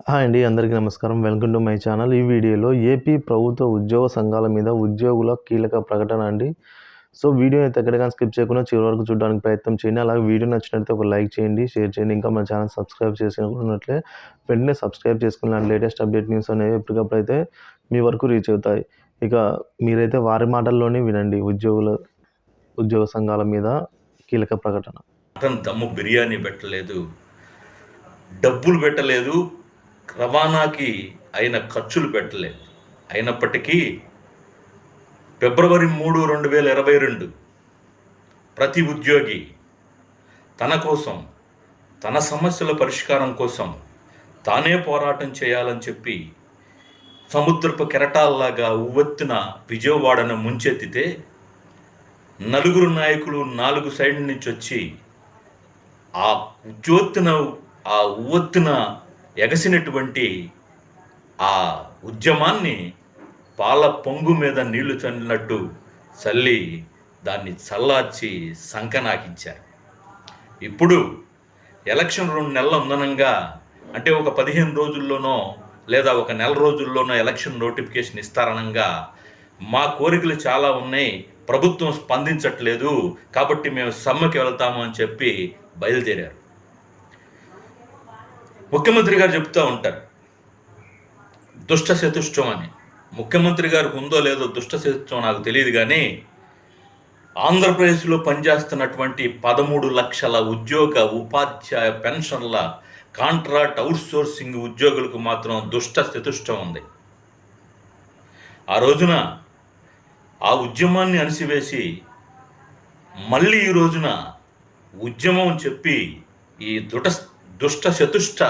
Hi అండి, అందరికీ నమస్కారం. Welcome to my channel. ఈ వీడియోలో ఏపీ ప్రభుత్వ ఉద్యోగ సంఘాల మీద ఉద్యోగుల కీలక ప్రకటన అండి. సో వీడియో అయితే ఎక్కడికైనా స్కిప్ చేయకుండా చివరి వరకు చూడడానికి ప్రయత్నం చేయండి. అలాగే వీడియో నచ్చినట్లయితే ఒక లైక్ చేయండి, షేర్ చేయండి. ఇంకా మన ఛానల్ సబ్స్క్రైబ్ చేసుకున్నట్లే వెంటనే సబ్స్క్రైబ్ చేసుకుని లేటెస్ట్ అప్డేట్ న్యూస్ అనేవి ఎప్పటికప్పుడు అయితే మీ వరకు రీచ్ అవుతాయి. ఇక మీరైతే వారి మాటల్లోనే వినండి. ఉద్యోగ సంఘాల మీద కీలక ప్రకటన. దమ్ము బిర్యానీ పెట్టలేదు, డబ్బులు పెట్టలేదు, రవాణాకి అయిన ఖర్చులు పెట్టలేదు. అయినప్పటికీ ఫిబ్రవరి 3, 2022 ప్రతి ఉద్యోగి తన కోసం, తన సమస్యల పరిష్కారం కోసం తానే పోరాటం చేయాలని చెప్పి సముద్రపు కెరటాల్లాగా ఉవ్వెత్తున విజయవాడను ముంచెత్తితే నలుగురు నాయకులు 4 సైడ్ల నుంచి వచ్చి ఆ ఉవ్వెత్తున ఎగసినటువంటి ఆ ఉద్యమాన్ని పాల పొంగు మీద నీళ్లు చల్లినట్టు చల్లి దాన్ని చల్లార్చి సంకనాకించారు. ఇప్పుడు ఎలక్షన్ 2 నెలల ఉందనంగా, అంటే ఒక 15 రోజుల్లోనో లేదా ఒక నెల రోజుల్లోనో ఎలక్షన్ నోటిఫికేషన్ ఇస్తారనంగా మా కోరికలు చాలా ఉన్నాయి, ప్రభుత్వం స్పందించట్లేదు కాబట్టి మేము సమ్మెకి వెళ్తాము అని చెప్పి బయలుదేరారు. ముఖ్యమంత్రి గారు చెప్తూ ఉంటారు దుష్ట చతుష్టం అని. ముఖ్యమంత్రి గారికి ఉందో లేదో దుష్ట చతుష్టం నాకు తెలియదు, కానీ ఆంధ్రప్రదేశ్లో పనిచేస్తున్నటువంటి 13 లక్షల ఉపాధ్యాయ పెన్షన్ల కాంట్రాక్ట్ అవుట్సోర్సింగ్ ఉద్యోగులకు మాత్రం దుష్ట చతుష్టం ఉంది. ఆ రోజున ఆ ఉద్యమాన్ని అణిసివేసి మళ్ళీ ఈ రోజున ఉద్యమం చెప్పి ఈ దుష్ట చతుష్ట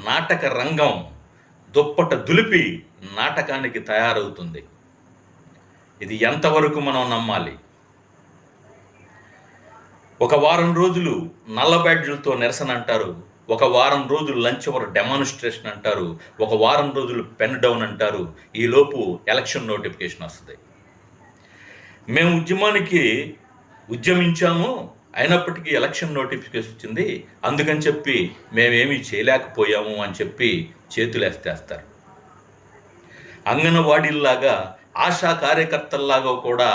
నాటక రంగం దుప్పట దులిపి నాటకానికి తయారవుతుంది. ఇది ఎంతవరకు మనం నమ్మాలి? ఒక వారం రోజులు నల్ల బ్యాడ్జీలతో నిరసన అంటారు, ఒక వారం రోజులు లంచ్ అవర్ డెమాన్స్ట్రేషన్ అంటారు, ఒక వారం రోజులు పెన్ డౌన్ అంటారు. ఈలోపు ఎలక్షన్ నోటిఫికేషన్ వస్తుంది. మేము ఉద్యమించాము, అయినప్పటికీ ఎలక్షన్ నోటిఫికేషన్ వచ్చింది, అందుకని చెప్పి మేమేమీ చేయలేకపోయాము అని చెప్పి చేతులేస్తేస్తారు. అంగన్వాడీల్లాగా, ఆశా కార్యకర్తల్లాగా కూడా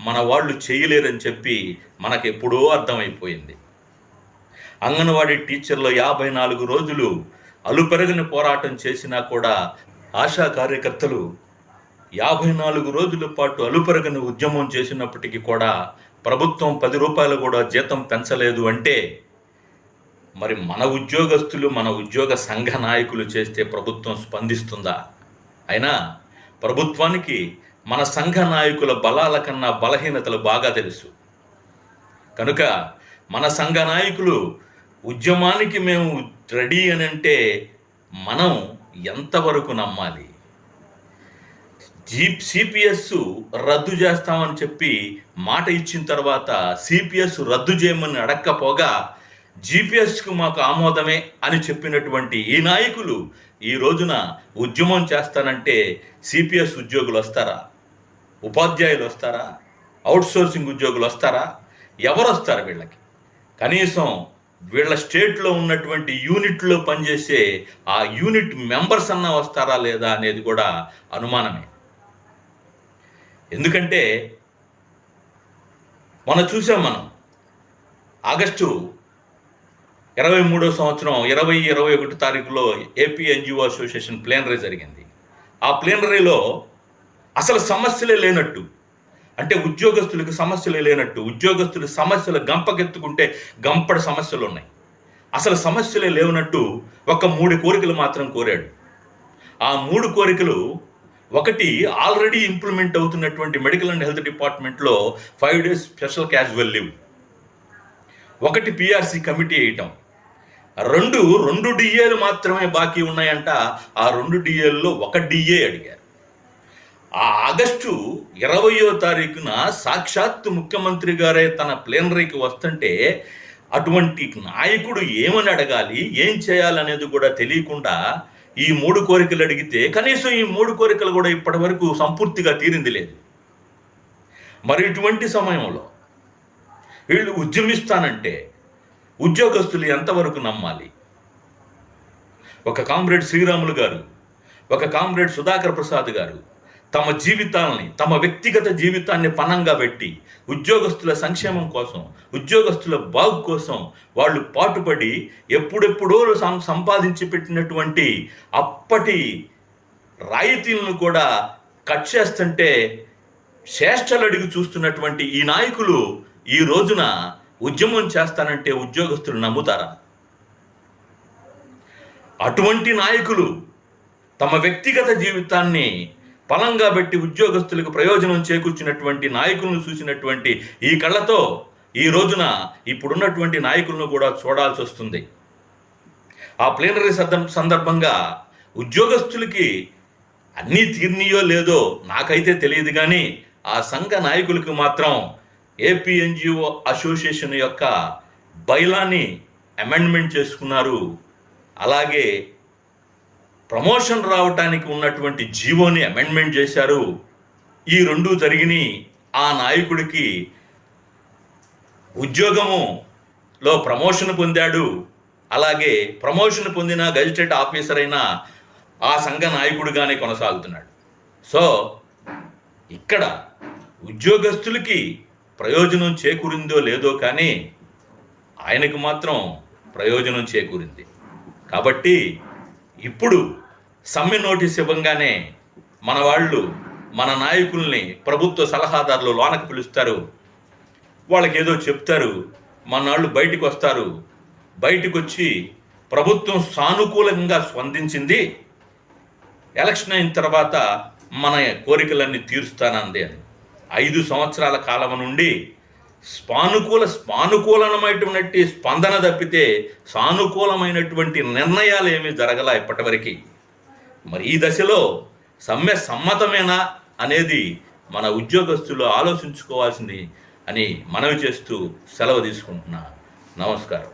మన వాళ్ళు చేయలేరని చెప్పి మనకు ఎప్పుడో అర్థమైపోయింది. అంగన్వాడీ టీచర్లు 54 రోజులు అలుపెరగని పోరాటం చేసినా కూడా ఆశా కార్యకర్తలు 54 రోజుల పాటు అలుపెరగని ఉద్యమం చేసినప్పటికీ కూడా ప్రభుత్వం 10 రూపాయలు కూడా జీతం పెంచలేదు అంటే మరి మన ఉద్యోగస్తులు, మన ఉద్యోగ సంఘ నాయకులు చేస్తే ప్రభుత్వం స్పందిస్తుందా? అయినా ప్రభుత్వానికి మన సంఘ నాయకుల బలాల కన్నా బలహీనతలు బాగా తెలుసు కనుక మన సంఘ నాయకులు ఉద్యమానికి మేము రెడీ అని అంటే మనం ఎంతవరకు నమ్మాలి? సిపిఎస్ రద్దు చేస్తామని చెప్పి మాట ఇచ్చిన తర్వాత సిపిఎస్ రద్దు చేయమని అడక్కపోగా జిపిఎస్కు మాకు ఆమోదమే అని చెప్పినటువంటి ఈ నాయకులు ఈ రోజున ఉద్యమం చేస్తానంటే సిపిఎస్ ఉద్యోగులు వస్తారా? ఉపాధ్యాయులు వస్తారా? అవుట్సోర్సింగ్ ఉద్యోగులు వస్తారా? ఎవరు వస్తారు వీళ్ళకి? కనీసం వీళ్ళ స్టేట్లో ఉన్నటువంటి యూనిట్లో పనిచేసే ఆ యూనిట్ మెంబర్స్ అన్నా వస్తారా లేదా అనేది కూడా అనుమానమే. ఎందుకంటే మనం ఆగస్టు 23వ సంవత్సరం 2021 తారీఖులో ఏపీ ఎన్జిఓ అసోసియేషన్ ప్లేనరీ జరిగింది. ఆ ప్లేనరీలో అసలు సమస్యలే లేనట్టు, అంటే ఉద్యోగస్తులకు సమస్యలే లేనట్టు, ఉద్యోగస్తుల సమస్యలు గంపకెత్తుకుంటే గంపడి సమస్యలు ఉన్నాయి, అసలు సమస్యలే లేవనట్టు ఒక 3 కోరికలు మాత్రం కోరాడు. ఆ 3 కోరికలు, ఒకటి ఆల్రెడీ ఇంప్లిమెంట్ అవుతున్నటువంటి మెడికల్ అండ్ హెల్త్ డిపార్ట్మెంట్లో 5 days స్పెషల్ క్యాజువల్ లీవ్, ఒకటి పిఆర్సీ కమిటీ వేయటం, 2 డిఏలు మాత్రమే బాకీ ఉన్నాయంట. ఆ 2 డిఏల్లో ఒక డిఏ అడిగారు. ఆ ఆగస్టు 20వ తారీఖున సాక్షాత్తు ముఖ్యమంత్రి గారే తన ప్లేనరీకి వస్తుంటే అటువంటి నాయకుడు ఏమని అడగాలి, ఏం చేయాలనేది కూడా తెలియకుండా ఈ 3 కోరికలు అడిగితే కనీసం ఈ 3 కోరికలు కూడా ఇప్పటి వరకు సంపూర్తిగా తీరింది లేదు. మరి ఇటువంటి సమయంలో వీళ్ళు ఉద్యమిస్తానంటే ఉద్యోగస్తులు ఎంతవరకు నమ్మాలి? ఒక కామ్రేడ్ శ్రీరాములు గారు, ఒక కామ్రేడ్ సుధాకర్ ప్రసాద్ గారు తమ జీవితాలని, తమ వ్యక్తిగత జీవితాన్ని పణంగా పెట్టి ఉద్యోగస్తుల సంక్షేమం కోసం, ఉద్యోగస్తుల బాగు కోసం వాళ్ళు పాటుపడి ఎప్పుడెప్పుడో సంపాదించి పెట్టినటువంటి అప్పటి రాయితీలను కూడా కట్ చేస్తుంటే చేష్టలు అడిగి చూస్తున్నటువంటి ఈ నాయకులు ఈ రోజున ఉద్యమం చేస్తానంటే ఉద్యోగస్తులు నమ్ముతారా? అటువంటి నాయకులు తమ వ్యక్తిగత జీవితాన్ని పలంగా పెట్టి ఉద్యోగస్తులకు ప్రయోజనం చేకూర్చినటువంటి నాయకులను చూసినటువంటి ఈ కళ్ళతో ఈ రోజున ఇప్పుడున్నటువంటి నాయకులను కూడా చూడాల్సి వస్తుంది. ఆ ప్లీనరీ సందర్భంగా ఉద్యోగస్తులకి అన్నీ తీర్నియో లేదో నాకైతే తెలియదు, కానీ ఆ సంఘ నాయకులకు మాత్రం ఏపీ ఎన్జిఓ అసోసియేషన్ యొక్క బైలాని అమెండ్మెంట్ చేసుకున్నారు. అలాగే ప్రమోషన్ రావటానికి ఉన్నటువంటి జీవోని అమెండ్మెంట్ చేశారు. ఈ రెండు జరిగినాయి. ఆ నాయకుడికి ఉద్యోగములో ప్రమోషన్ పొందాడు. అలాగే ప్రమోషన్ పొందిన గెజిటెడ్ ఆఫీసర్ అయిన ఆ సంఘ నాయకుడిగానే కొనసాగుతున్నాడు. సో ఇక్కడ ఉద్యోగస్తులకి ప్రయోజనం చేకూరిందో లేదో కానీ ఆయనకు మాత్రం ప్రయోజనం చేకూరింది. కాబట్టి ఇప్పుడు సమ్మె నోటీస్ ఇవ్వగానే మన వాళ్ళు, మన నాయకుల్ని ప్రభుత్వ సలహాదారులు లోనకు పిలుస్తారు. వాళ్ళకి ఏదో చెప్తారు. మన వాళ్ళు బయటకు వస్తారు. బయటకు వచ్చి ప్రభుత్వం సానుకూలంగా స్పందించింది, ఎలక్షన్ అయిన తర్వాత మన కోరికలన్నీ తీరుస్తానంది అని. 5 సంవత్సరాల కాలం నుండి స్పానుకూలమైనటువంటి స్పందన తప్పితే సానుకూలమైనటువంటి నిర్ణయాలు ఏమీ జరగలా ఇప్పటివరకు. మరి ఈ దశలో సమ్మె సమ్మతమేనా అనేది మన ఉద్యోగస్తులు ఆలోచించుకోవాల్సింది అని మనవి చేస్తూ సెలవు తీసుకుంటున్నా. నమస్కారం.